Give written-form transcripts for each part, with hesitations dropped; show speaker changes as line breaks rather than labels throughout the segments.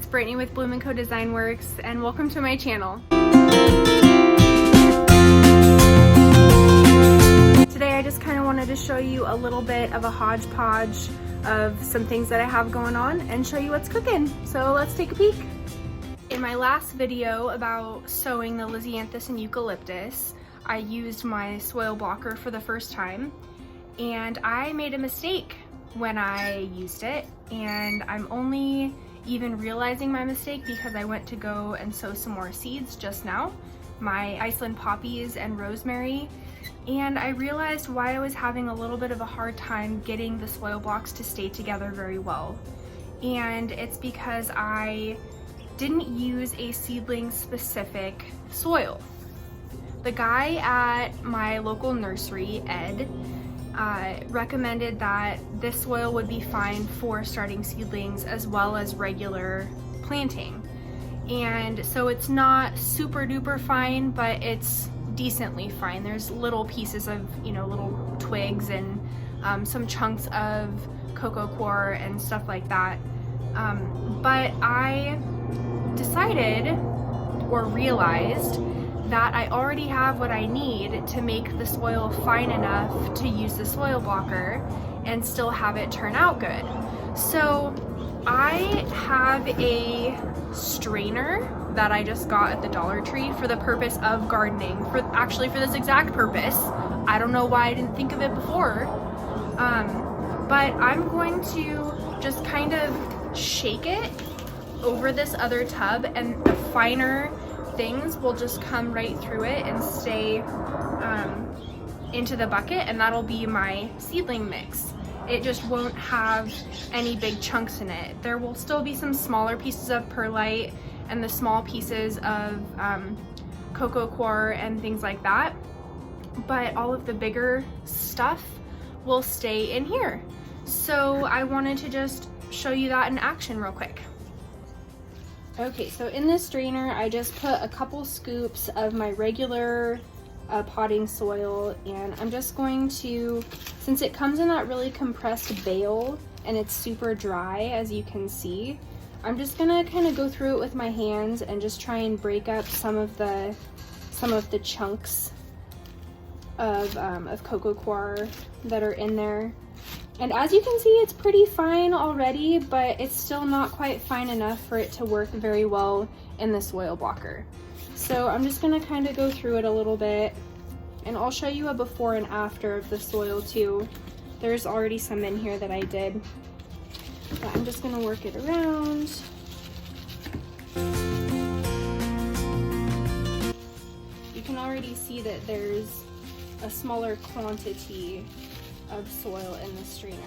it's Brittany with Bloom & Co. Design Works, and welcome to my channel. Today I just kind of wanted to show you a little bit of a hodgepodge of some things that I have going on and show you what's cooking. So let's take a peek. In my last video about sowing the Lisianthus and eucalyptus, I used my soil blocker for the first time, and I made a mistake when I used it, and I'm only even realizing my mistake because I went to go and sow some more seeds just now, my Iceland Poppies and rosemary, and I realized why I was having a little bit of a hard time getting the soil blocks to stay together very well. And it's because I didn't use a seedling-specific soil. The guy at my local nursery, Ed, recommended that this soil would be fine for starting seedlings as well as regular planting. And so it's not super duper fine, but it's decently fine. There's little pieces of, little twigs and some chunks of cocoa coir and stuff like that. But I decided or realized that I already have what I need to make the soil fine enough to use the soil blocker and still have it turn out good. So I have a strainer that I just got at the Dollar Tree for the purpose of gardening, for this exact purpose. I don't know why I didn't think of it before, but I'm going to just kind of shake it over this other tub, and the finer things will just come right through it and stay into the bucket, and that'll be my seedling mix. It just won't have any big chunks in it. There will still be some smaller pieces of perlite and the small pieces of cocoa coir and things like that, but all of the bigger stuff will stay in here. So I wanted to just show you that in action real quick. Okay, so in this strainer, I just put a couple scoops of my regular potting soil, and I'm just going to, since it comes in that really compressed bale and it's super dry, as you can see, I'm just gonna kind of go through it with my hands and just try and break up some of the chunks of cocoa coir that are in there. And as you can see, it's pretty fine already, but it's still not quite fine enough for it to work very well in the soil blocker. So I'm just gonna kind of go through it a little bit, and I'll show you a before and after of the soil too. There's already some in here that I did, but I'm just gonna work it around. You can already see that there's a smaller quantity of soil in the strainer.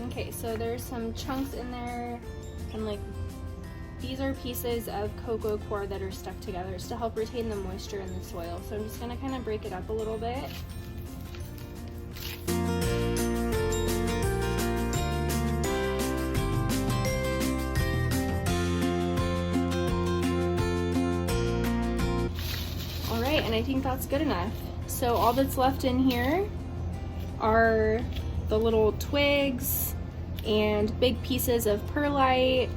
Okay, so there's some chunks in there, and these are pieces of cocoa coir that are stuck together. It's to help retain the moisture in the soil. So I'm just gonna kind of break it up a little bit. And I think that's good enough. So all that's left in here are the little twigs and big pieces of perlite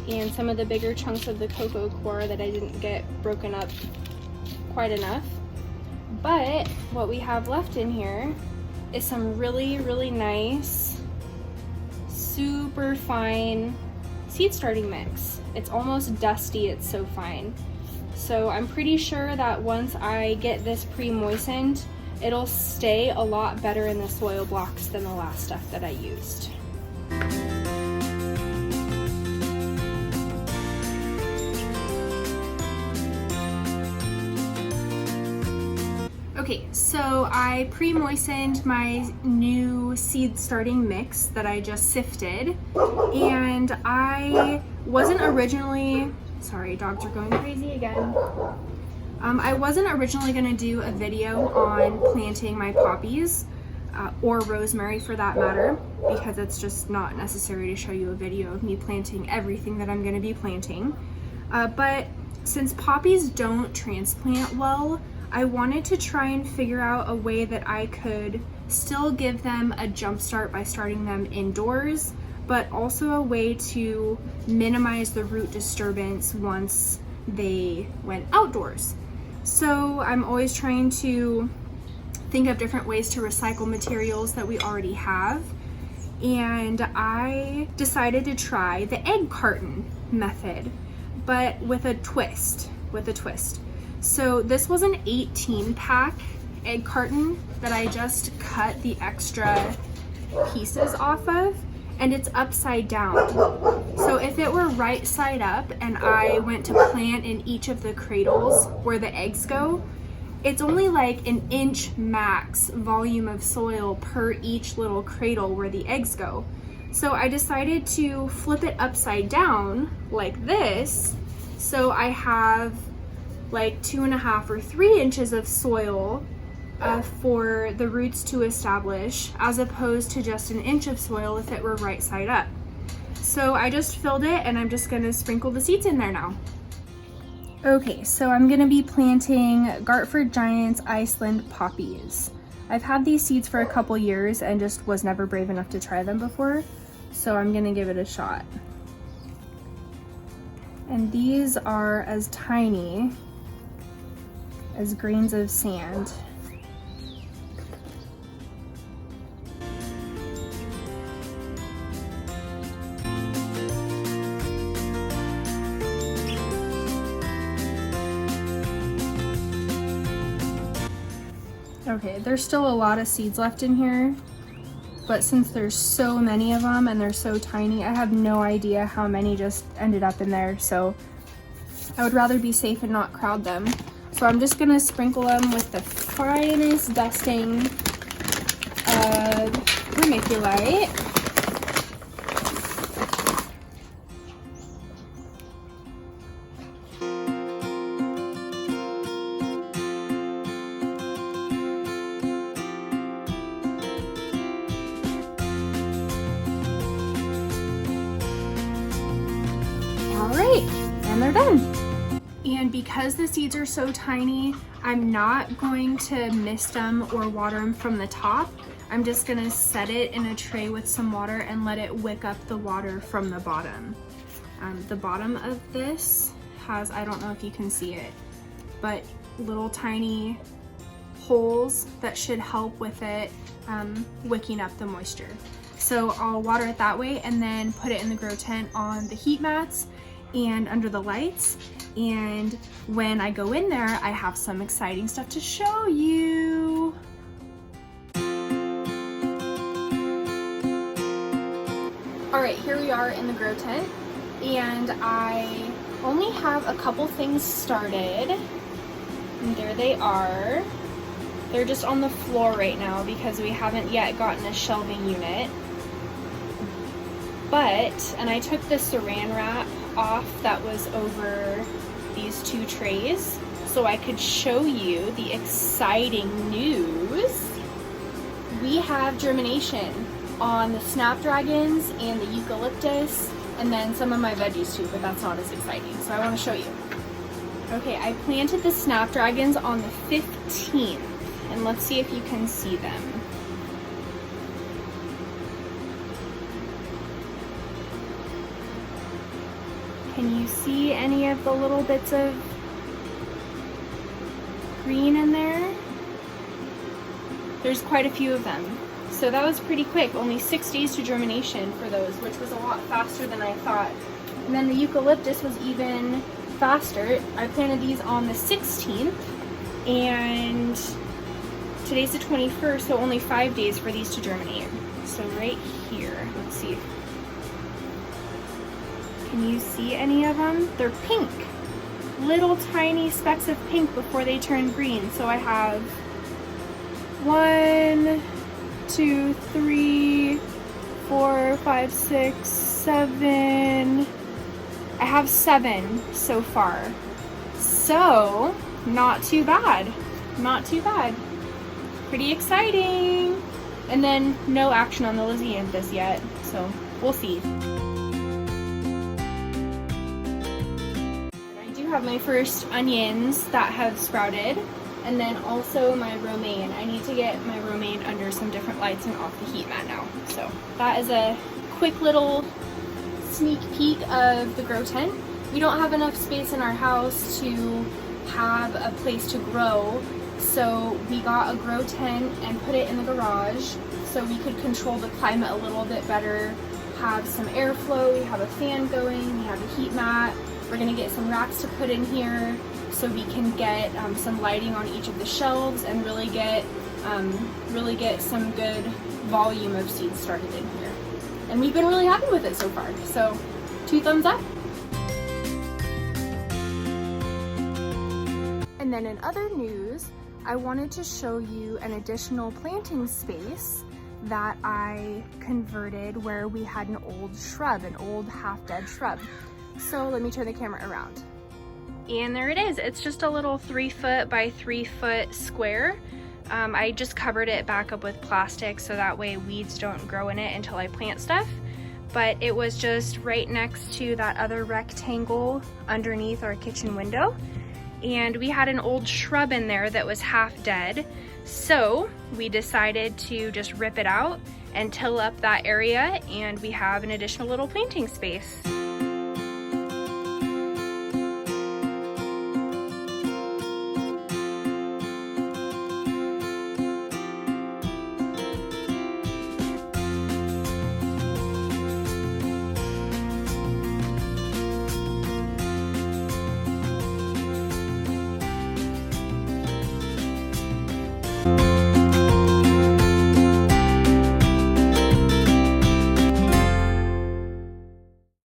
and some of the bigger chunks of the cocoa coir that I didn't get broken up quite enough. But what we have left in here is some really, really nice, super fine seed starting mix. It's almost dusty, it's so fine. So I'm pretty sure that once I get this pre-moistened, it'll stay a lot better in the soil blocks than the last stuff that I used. Okay, so I pre-moistened my new seed starting mix that I just sifted, and I wasn't originally, sorry, dogs are going crazy again. I wasn't originally gonna do a video on planting my poppies, or rosemary for that matter, because it's just not necessary to show you a video of me planting everything that I'm gonna be planting. But since poppies don't transplant well, I wanted to try and figure out a way that I could still give them a jump start by starting them indoors, but also a way to minimize the root disturbance once they went outdoors. So I'm always trying to think of different ways to recycle materials that we already have. And I decided to try the egg carton method, but with a twist. So this was an 18-pack egg carton that I just cut the extra pieces off of, and it's upside down. So if it were right side up and I went to plant in each of the cradles where the eggs go, it's only like an inch max volume of soil per each little cradle where the eggs go. So I decided to flip it upside down like this. So I have like 2.5 or 3 inches of soil for the roots to establish, as opposed to just an inch of soil if it were right side up. So I just filled it, and I'm just gonna sprinkle the seeds in there now. Okay, so I'm gonna be planting Gartford Giants Iceland Poppies. I've had these seeds for a couple years and just was never brave enough to try them before, so I'm gonna give it a shot. And these are as tiny as grains of sand. Okay, there's still a lot of seeds left in here, but since there's so many of them and they're so tiny, I have no idea how many just ended up in there, so I would rather be safe and not crowd them. So I'm just gonna sprinkle them with the finest dusting of vermiculite. Alright, and they're done. And because the seeds are so tiny, I'm not going to mist them or water them from the top. I'm just gonna set it in a tray with some water and let it wick up the water from the bottom. The bottom of this has, I don't know if you can see it, but little tiny holes that should help with it wicking up the moisture. So I'll water it that way and then put it in the grow tent on the heat mats and under the lights. And when I go in there, I have some exciting stuff to show you. All right, here we are in the grow tent, and I only have a couple things started. And there they are. They're just on the floor right now because we haven't yet gotten a shelving unit. But, and I took the saran wrap off that was over these 2 trays so I could show you the exciting news. We have germination on the snapdragons and the eucalyptus, and then some of my veggies too, but that's not as exciting, so I want to show you. Okay, I planted the snapdragons on the 15th, and let's see if you can see them. Can you see any of the little bits of green in there? There's quite a few of them. So that was pretty quick, only 6 days to germination for those, which was a lot faster than I thought. And then the eucalyptus was even faster. I planted these on the 16th, and today's the 21st, so only 5 days for these to germinate. So right here, let's see. Can you see any of them? They're pink. Little tiny specks of pink before they turn green. So I have 1, 2, 3, 4, 5, 6, 7. I have 7 so far. So, not too bad. Not too bad. Pretty exciting. And then no action on the Lysianthus yet, so we'll see. Have my first onions that have sprouted, and then also my romaine. I need to get my romaine under some different lights and off the heat mat now. So that is a quick little sneak peek of the grow tent. We don't have enough space in our house to have a place to grow, so we got a grow tent and put it in the garage so we could control the climate a little bit better, have some airflow, we have a fan going, we have a heat mat. We're gonna get some racks to put in here so we can get some lighting on each of the shelves and really get some good volume of seeds started in here. And we've been really happy with it so far, so 2 thumbs up. And then in other news, I wanted to show you an additional planting space that I converted where we had an old shrub, an old half-dead shrub. So let me turn the camera around. And there it is. It's just a little 3-foot by 3-foot square. I just covered it back up with plastic so that way weeds don't grow in it until I plant stuff. But it was just right next to that other rectangle underneath our kitchen window. And we had an old shrub in there that was half dead. So we decided to just rip it out and till up that area, and we have an additional little planting space.